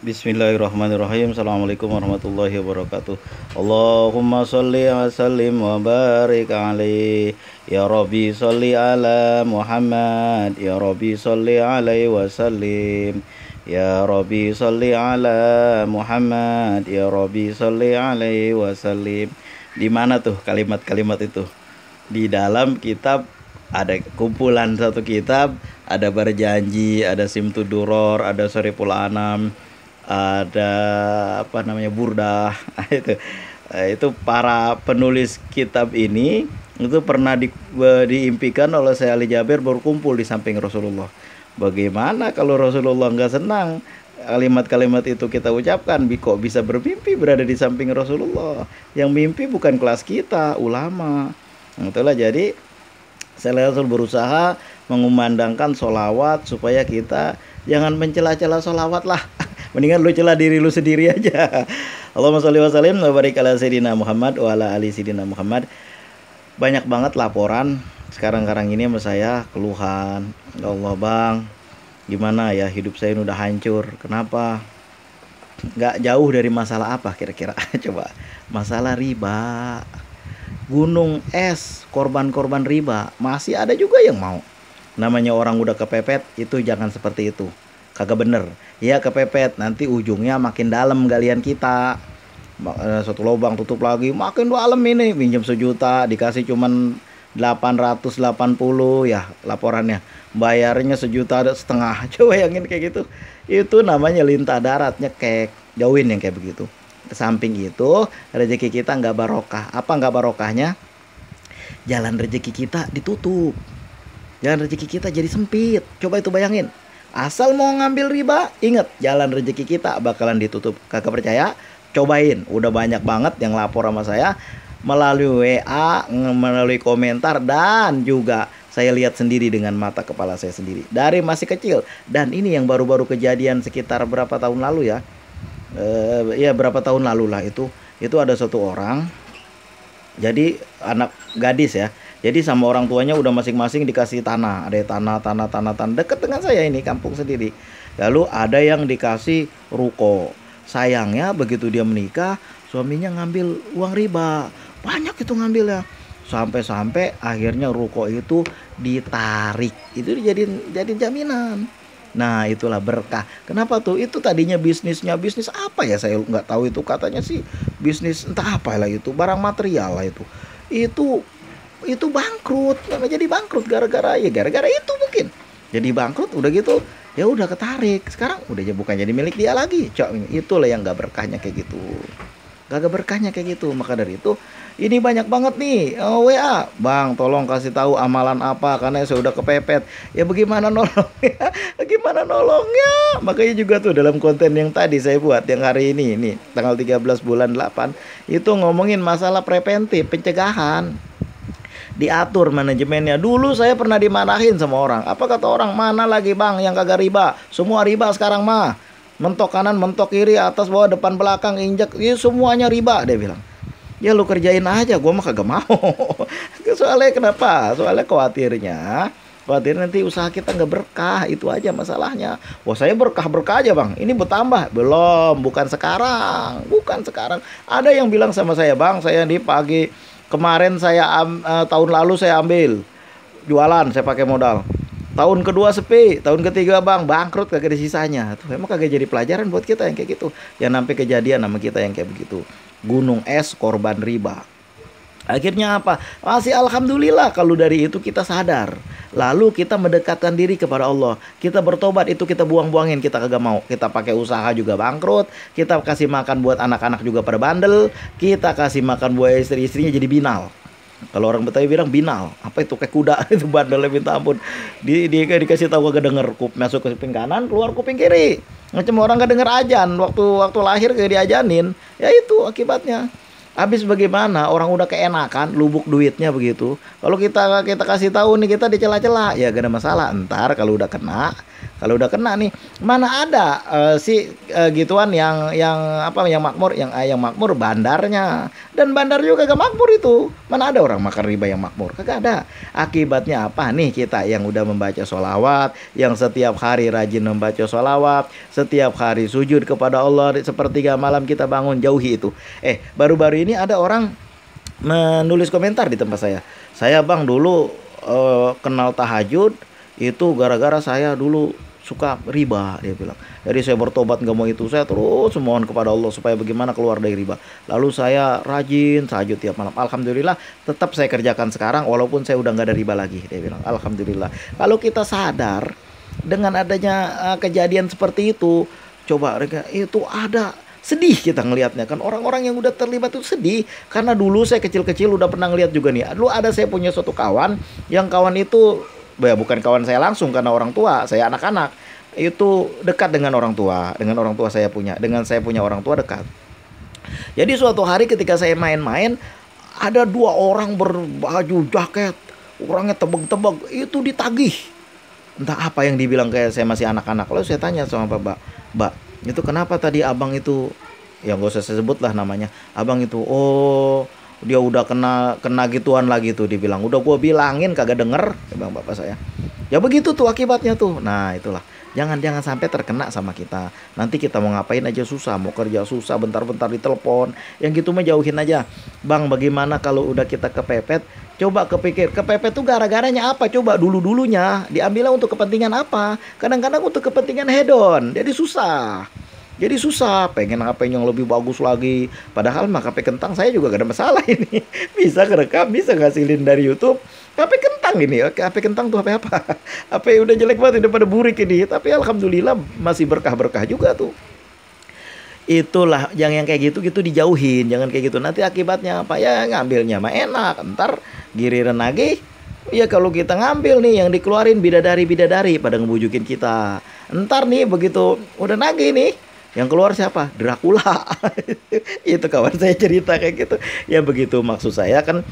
Bismillahirrahmanirrahim. Assalamualaikum warahmatullahi wabarakatuh. Allahumma sholli wa sallim wa barik alaihi. Ya Rabbi sholli ala Muhammad. Ya Rabbi sholli alaihi wa sallim. Ya Rabbi sholli ala Muhammad. Ya Rabbi sholli alaihi wa sallim. Di mana tuh kalimat-kalimat itu? Di dalam kitab, ada kumpulan satu kitab, ada Berjanji, ada Simtud Duror, ada Shariful Anam, ada Burdah. Itu para penulis kitab ini itu pernah diimpikan oleh Syekh Ali Jabir berkumpul di samping Rasulullah. Bagaimana kalau Rasulullah nggak senang kalimat-kalimat itu kita ucapkan? Kok bisa bermimpi berada di samping Rasulullah? Yang mimpi bukan kelas kita, ulama. Itulah, jadi saya berusaha mengumandangkan sholawat supaya kita jangan mencela-cela sholawat lah. Mendingan lu celah diri lu sendiri aja. Allahumma sholli wa sallim wa barik ala sayyidina Muhammad wa ala ali sayyidina Muhammad. Banyak banget laporan sekarang ini sama saya, keluhan. Ya Allah bang, gimana ya, hidup saya ini udah hancur. Kenapa? Gak jauh dari masalah apa kira-kira? Coba, masalah riba. Gunung es, korban-korban riba. Masih ada juga yang mau. Namanya orang udah kepepet, itu jangan seperti itu. Kagak bener. Ya kepepet, nanti ujungnya makin dalam galian kita. Satu lubang tutup lagi, makin dalam ini. Minjem 1 juta, dikasih cuman 880 ya laporannya. Bayarnya 1,5 juta. Coba bayangin kayak gitu. Itu namanya lintah darat, nyekek. Jauhin yang kayak begitu. Samping itu, rezeki kita nggak barokah. Apa nggak barokahnya? Jalan rezeki kita ditutup. Jalan rezeki kita jadi sempit. Coba itu bayangin. Asal mau ngambil riba, ingat jalan rezeki kita bakalan ditutup. Kakak percaya? Cobain. Udah banyak banget yang lapor sama saya melalui WA, melalui komentar, dan juga saya lihat sendiri dengan mata kepala saya sendiri dari masih kecil. Dan ini yang baru-baru kejadian sekitar berapa tahun lalu ya? Berapa tahun lalu lah itu ada satu orang. Jadi anak gadis ya. Jadi sama orang tuanya udah masing-masing dikasih tanah. Ada tanah dekat dengan saya ini, kampung sendiri. Lalu ada yang dikasih ruko. Sayangnya begitu dia menikah, suaminya ngambil uang riba. Banyak itu ngambilnya. Sampai akhirnya ruko itu ditarik. Itu jadi jaminan. Nah itulah berkah. Kenapa tuh? Itu tadinya bisnis apa ya, saya nggak tahu. Itu katanya sih bisnis entah apa lah, itu barang material lah itu bangkrut. Jadi bangkrut gara-gara itu mungkin. Jadi bangkrut, udah gitu ya udah ketarik. Sekarang udah bukan jadi milik dia lagi. Itulah yang gak berkahnya kayak gitu. Gak berkahnya kayak gitu. Maka dari itu ini banyak banget nih WA, bang tolong kasih tahu amalan apa karena saya udah kepepet. Ya bagaimana nolongnya? Gimana nolongnya? Makanya juga tuh dalam konten yang tadi saya buat yang hari ini tanggal 13 bulan 8 itu ngomongin masalah preventif, pencegahan. Diatur manajemennya. Dulu saya pernah dimarahin sama orang. Apa kata orang? Mana lagi bang yang kagak riba? Semua riba sekarang mah. Mentok kanan, mentok kiri, atas, bawah, depan, belakang, injek, ya semuanya riba, dia bilang. Ya lu kerjain aja, gua mah kagak mau. Soalnya kenapa? Soalnya khawatir nanti usaha kita nggak berkah, itu aja masalahnya. Wah saya berkah aja bang, ini bertambah belum? Bukan sekarang. Ada yang bilang sama saya, bang saya di pagi kemarin tahun lalu saya ambil jualan, saya pakai modal. Tahun kedua sepi, tahun ketiga bang bangkrut, kagak ada sisanya. Tuh emang kagak jadi pelajaran buat kita yang kayak gitu. Yang sampai kejadian sama kita yang kayak begitu. Gunung es korban riba. Akhirnya apa? Masih alhamdulillah kalau dari itu kita sadar. Lalu kita mendekatkan diri kepada Allah. Kita bertobat, itu kita buang-buangin, kita kagak mau. Kita pakai usaha juga bangkrut. Kita kasih makan buat anak-anak juga pada bandel. Kita kasih makan buat istri-istrinya jadi binal. Kalau orang Betawi bilang binal, apa itu, kayak kuda itu bandelnya minta ampun. Dikasih tahu kagak denger, masuk ke kuping kanan, keluar kuping kiri. Macam orang gak denger ajan, waktu lahir kayak diajanin. Ya itu akibatnya. Habis bagaimana orang udah keenakan lubuk duitnya begitu. Kalau kita kasih tahu nih, kita dicela-cela, ya gak ada masalah. Ntar kalau udah kena Kalau udah kena nih, mana ada gituan yang makmur, yang makmur bandarnya. Dan bandar juga kagak makmur itu. Mana ada orang makan riba yang makmur? Kagak ada. Akibatnya apa nih kita yang udah membaca sholawat, yang setiap hari rajin membaca sholawat, setiap hari sujud kepada Allah, sepertiga malam kita bangun, jauhi itu. Baru-baru ini ada orang menulis komentar di tempat saya. Saya bang dulu kenal tahajud itu gara-gara saya dulu suka riba, dia bilang. Jadi saya bertobat nggak mau itu, saya terus mohon kepada Allah supaya bagaimana keluar dari riba. Lalu saya rajin tahajud tiap malam. Alhamdulillah tetap saya kerjakan sekarang walaupun saya udah nggak ada riba lagi, dia bilang. Alhamdulillah. Kalau kita sadar dengan adanya kejadian seperti itu, coba itu ada. Sedih kita ngelihatnya kan, orang-orang yang udah terlibat itu sedih. Karena dulu saya kecil-kecil udah pernah ngelihat juga nih. Dulu ada saya punya suatu kawan, yang kawan itu bukan kawan saya langsung karena orang tua, saya anak-anak. Itu dekat dengan orang tua saya punya. Dengan saya punya orang tua dekat. Jadi suatu hari ketika saya main-main, ada 2 orang berbaju jaket, orangnya tebeg-tebeg, itu ditagih. Entah apa yang dibilang, kayak saya masih anak-anak. Lalu saya tanya sama Mbak, itu kenapa tadi abang itu, ya gak usah saya sebut lah namanya, abang itu, oh dia udah kena gituan lagi tuh, dibilang. Udah gue bilangin kagak denger, bang bapak saya. Ya begitu tuh akibatnya tuh. Nah itulah, jangan sampai terkena sama kita. Nanti kita mau ngapain aja susah, mau kerja susah, bentar-bentar ditelepon. Yang gitu mah jauhin aja. Bang, bagaimana kalau udah kita kepepet? Coba kepikir, kepepet tuh gara-garanya apa? Coba dulunya diambilnya untuk kepentingan apa? Kadang-kadang untuk kepentingan hedon. Jadi susah, pengen HP yang lebih bagus lagi. Padahal mah HP kentang saya juga gak ada masalah ini. Bisa kerekam, bisa ngasilin dari YouTube. HP kentang ini, HP kentang tuh HP apa? HP udah jelek banget, udah pada burik ini. Tapi alhamdulillah masih berkah-berkah juga tuh. Itulah yang kayak gitu dijauhin, jangan kayak gitu. Nanti akibatnya apa ya, ngambilnya mah enak, ntar giliran lagi ya kalau kita ngambil nih yang dikeluarin bidadari pada ngebujukin kita. Ntar nih begitu udah nagih nih, yang keluar siapa? Dracula. Itu kawan saya cerita kayak gitu. Ya begitu, maksud saya kan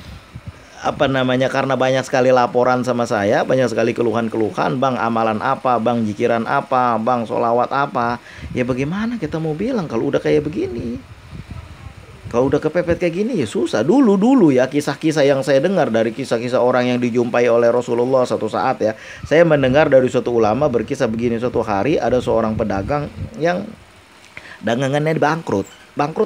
karena banyak sekali laporan sama saya, banyak sekali keluhan-keluhan, bang amalan apa, bang jikiran apa, bang sholawat apa. Ya bagaimana kita mau bilang kalau udah kayak begini? Kalau udah kepepet kayak gini ya susah. Dulu ya kisah-kisah yang saya dengar dari kisah-kisah orang yang dijumpai oleh Rasulullah satu saat ya. Saya mendengar dari suatu ulama berkisah begini, suatu hari ada seorang pedagang yang dagangannya bangkrut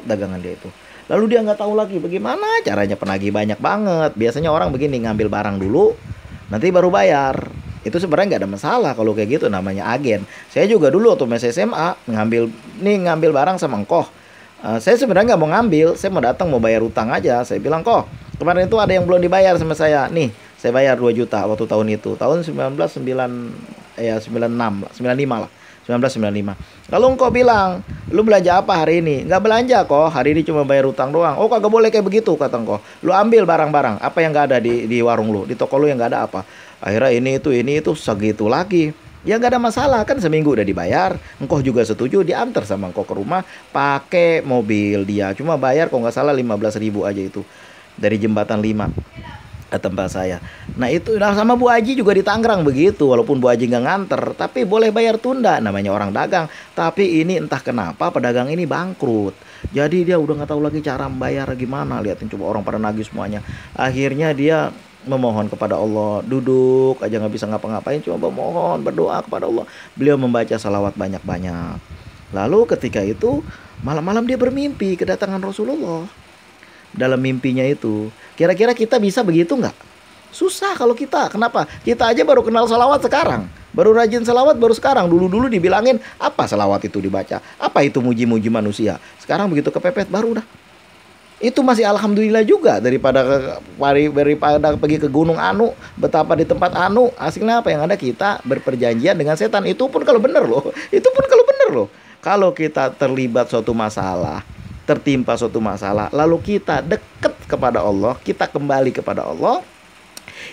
dagangan dia itu. Lalu dia nggak tahu lagi bagaimana caranya, penagih banyak banget. Biasanya orang begini, ngambil barang dulu, nanti baru bayar. Itu sebenarnya nggak ada masalah kalau kayak gitu, namanya agen. Saya juga dulu waktu masih SMA ngambil barang sama engkoh. Saya sebenarnya nggak mau ngambil, saya mau datang mau bayar utang aja. Saya bilang, kok kemarin itu ada yang belum dibayar sama saya. Nih, saya bayar 2 juta waktu tahun itu. Tahun 95 lah. 1995. Lalu engkau bilang, lu belanja apa hari ini? Nggak belanja kok, hari ini cuma bayar utang doang. Oh kagak boleh kayak begitu, kata engkau. Lu ambil barang-barang, apa yang nggak ada di warung lu, di toko lu yang nggak ada apa. Akhirnya ini itu segitu lagi. Ya nggak ada masalah, kan seminggu udah dibayar. Engkau juga setuju, diantar sama engkau ke rumah pakai mobil dia. Cuma bayar kalau nggak salah 15.000 aja itu. Dari Jembatan 5 ke tempat saya. Nah itu sama Bu Haji juga di Tangerang begitu. Walaupun Bu Haji nggak nganter, tapi boleh bayar tunda. Namanya orang dagang. Tapi ini entah kenapa pedagang ini bangkrut. Jadi dia udah nggak tahu lagi cara membayar gimana. Lihatin coba orang pada nagih semuanya. Akhirnya dia memohon kepada Allah. Duduk aja nggak bisa ngapa-ngapain, cuma memohon, berdoa kepada Allah. Beliau membaca salawat banyak-banyak. Lalu ketika itu malam-malam dia bermimpi kedatangan Rasulullah. Dalam mimpinya itu, kira-kira kita bisa begitu nggak? Susah kalau kita. Kenapa? Kita aja baru kenal salawat sekarang, baru rajin salawat baru sekarang. Dulu dibilangin apa salawat itu dibaca, apa itu muji-muji manusia. Sekarang begitu kepepet baru dah. Itu masih alhamdulillah juga daripada pergi ke gunung anu, betapa di tempat anu. Hasilnya apa yang ada, kita berperjanjian dengan setan. Itu pun kalau bener loh. Kalau kita terlibat suatu masalah, tertimpa suatu masalah, lalu kita dekat kepada Allah, kita kembali kepada Allah,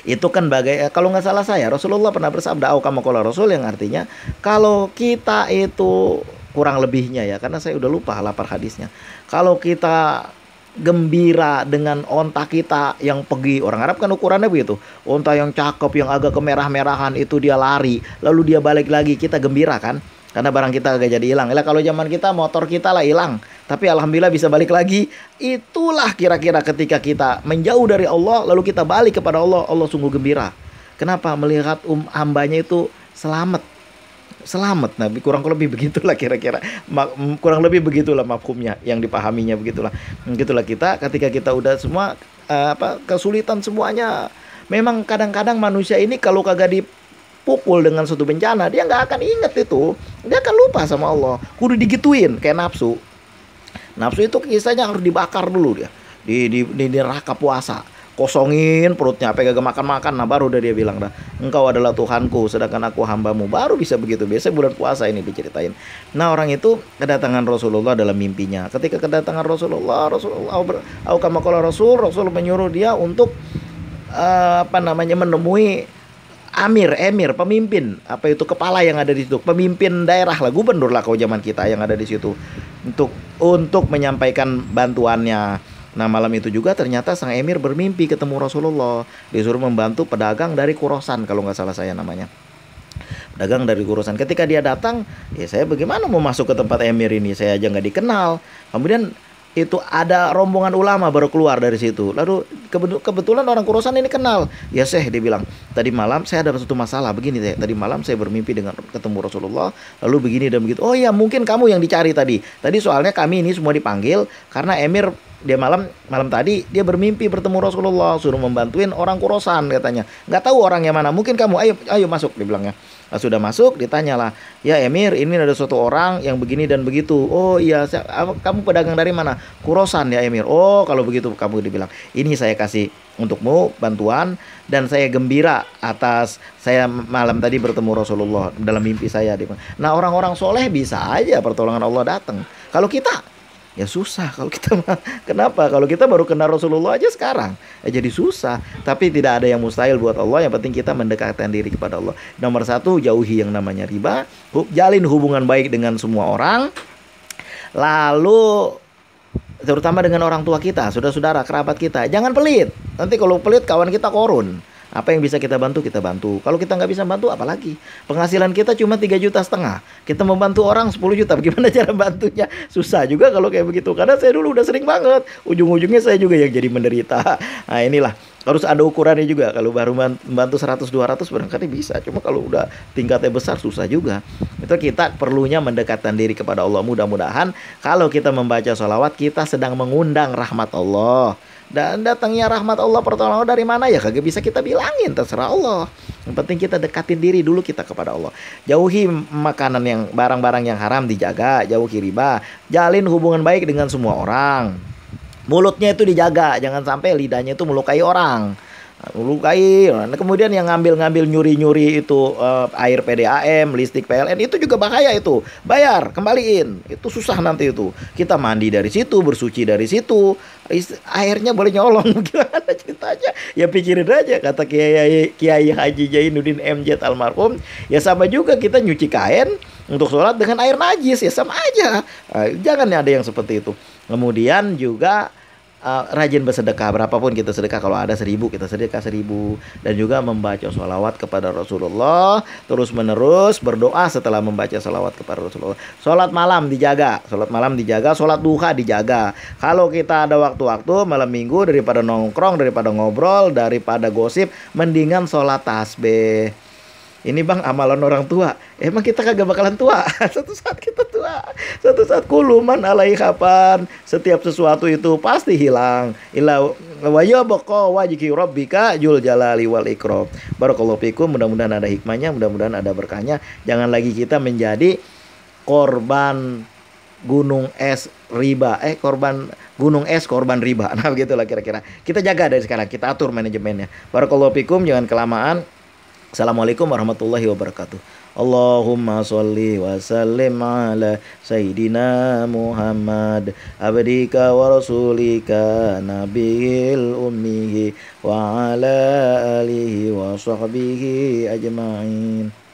itu kan kalau nggak salah saya, Rasulullah pernah bersabda, kama qala Rasul, yang artinya kalau kita itu kurang lebihnya ya, karena saya udah lupa lapar hadisnya, kalau kita gembira dengan onta kita yang pergi. Orang Arab kan ukurannya begitu. Onta yang cakep, yang agak kemerah-merahan itu dia lari, lalu dia balik lagi, kita gembira kan? Karena barang kita agak jadi hilang. Lah kalau zaman kita motor kita lah hilang, tapi alhamdulillah bisa balik lagi. Itulah kira-kira ketika kita menjauh dari Allah lalu kita balik kepada Allah, Allah sungguh gembira. Kenapa? Melihat hambanya itu selamat. Selamat, Nabi kurang lebih begitulah kira-kira, kurang lebih begitulah mafhumnya, yang dipahaminya begitulah. Begitulah kita ketika kita udah semua kesulitan semuanya. Memang kadang-kadang manusia ini kalau kagak dipukul dengan suatu bencana, dia nggak akan inget itu, dia akan lupa sama Allah. Kudu digituin kayak nafsu. Nafsu itu kisahnya harus dibakar dulu dia di neraka puasa. Kosongin perutnya, apa gak makan-makan, nah baru udah dia bilang dah, engkau adalah Tuhanku sedangkan aku hambamu. Baru bisa begitu. Biasanya bulan puasa ini diceritain. Nah orang itu kedatangan Rasulullah dalam mimpinya. Ketika kedatangan Rasulullah Rasul menyuruh dia untuk menemui emir, pemimpin, apa itu, kepala yang ada di situ, pemimpin daerah lah, gubernur lah kalau zaman kita yang ada di situ, untuk menyampaikan bantuannya. Nah malam itu juga ternyata sang emir bermimpi ketemu Rasulullah, disuruh membantu pedagang dari Khurasan kalau nggak salah saya namanya, pedagang dari Khurasan. Ketika dia datang, ya saya bagaimana mau masuk ke tempat emir ini, saya aja nggak dikenal. Kemudian itu ada rombongan ulama baru keluar dari situ. Lalu kebetulan orang Khurasan ini kenal. Ya Syekh, dia bilang, tadi malam saya ada satu masalah begini. Tadi malam saya bermimpi dengan ketemu Rasulullah, lalu begini dan begitu. Oh iya, mungkin kamu yang dicari tadi. Tadi soalnya kami ini semua dipanggil karena emir dia malam tadi dia bermimpi bertemu Rasulullah, suruh membantuin orang Khurasan katanya. Nggak tahu orangnya mana. Mungkin kamu, ayo masuk, dibilangnya. Nah, sudah masuk, ditanyalah, ya emir, ini ada suatu orang yang begini dan begitu. Oh iya, kamu pedagang dari mana? Khurasan ya emir. Oh kalau begitu, kamu dibilang, ini saya kasih untukmu bantuan, dan saya gembira atas saya malam tadi bertemu Rasulullah dalam mimpi saya. Nah orang-orang soleh bisa aja pertolongan Allah datang. Kalau kita ya susah. Kalau kita kenapa? Kalau kita baru kenal Rasulullah aja sekarang, ya jadi susah. Tapi tidak ada yang mustahil buat Allah. Yang penting kita mendekatkan diri kepada Allah. Nomor satu, jauhi yang namanya riba. Jalin hubungan baik dengan semua orang. Lalu terutama dengan orang tua kita, saudara-saudara, kerabat kita. Jangan pelit. Nanti kalau pelit kawan kita korun. Apa yang bisa kita bantu, kita bantu. Kalau kita nggak bisa bantu, apalagi. Penghasilan kita cuma 3,5 juta. Kita membantu orang 10 juta. Bagaimana cara bantunya? Susah juga kalau kayak begitu. Karena saya dulu udah sering banget. Ujung-ujungnya saya juga yang jadi menderita. Nah inilah. Harus ada ukurannya juga. Kalau baru membantu 100-200 barangkali bisa. Cuma kalau udah tingkatnya besar, susah juga. Itu kita perlunya mendekatkan diri kepada Allah. Mudah-mudahan kalau kita membaca sholawat, kita sedang mengundang rahmat Allah. Dan datangnya rahmat Allah, pertolongan dari mana ya kagak bisa kita bilangin, terserah Allah. Yang penting kita dekatin diri dulu kita kepada Allah. Jauhi makanan yang barang-barang yang haram, dijaga. Jauhi riba. Jalin hubungan baik dengan semua orang. Mulutnya itu dijaga, jangan sampai lidahnya itu melukai orang. Melukai. Nah, kemudian yang ngambil nyuri-nyuri itu air PDAM, listrik PLN, itu juga bahaya itu. Bayar, kembaliin. Itu susah nanti itu. Kita mandi dari situ, bersuci dari situ. Airnya boleh nyolong. Gimana ceritanya? Ya pikirin aja, kata Kiai Haji Jainuddin MZ almarhum. Ya sama juga kita nyuci kain untuk sholat dengan air najis, ya sama aja. Jangan ada yang seperti itu. Kemudian juga rajin bersedekah, berapapun kita sedekah. Kalau ada 1.000 kita sedekah 1.000. Dan juga membaca sholawat kepada Rasulullah terus menerus, berdoa setelah membaca sholawat kepada Rasulullah. Sholat malam dijaga, sholat duha dijaga. Kalau kita ada waktu-waktu malam minggu, daripada nongkrong, daripada ngobrol, daripada gosip, mendingan sholat tasbih. Ini bang amalan orang tua. Emang kita kagak bakalan tua. Suatu saat kita tua. Suatu saat kuluman alai kapan. Setiap sesuatu itu pasti hilang. Illa wa yabqa wajhi rabbika jul jalali wal ikram. Barakallahu fikum. Mudah-mudahan ada hikmahnya, mudah-mudahan ada berkahnya. Jangan lagi kita menjadi korban gunung es riba. Korban gunung es, korban riba. Nah begitulah kira-kira. Kita jaga dari sekarang. Kita atur manajemennya. Barakallahu fikum. Jangan kelamaan. Assalamualaikum warahmatullahi wabarakatuh. Allahumma sholli wa sallim ala Sayyidina Muhammad abdika wa rasulika nabiyil ummihi wa ala alihi wa sahbihi ajma'in.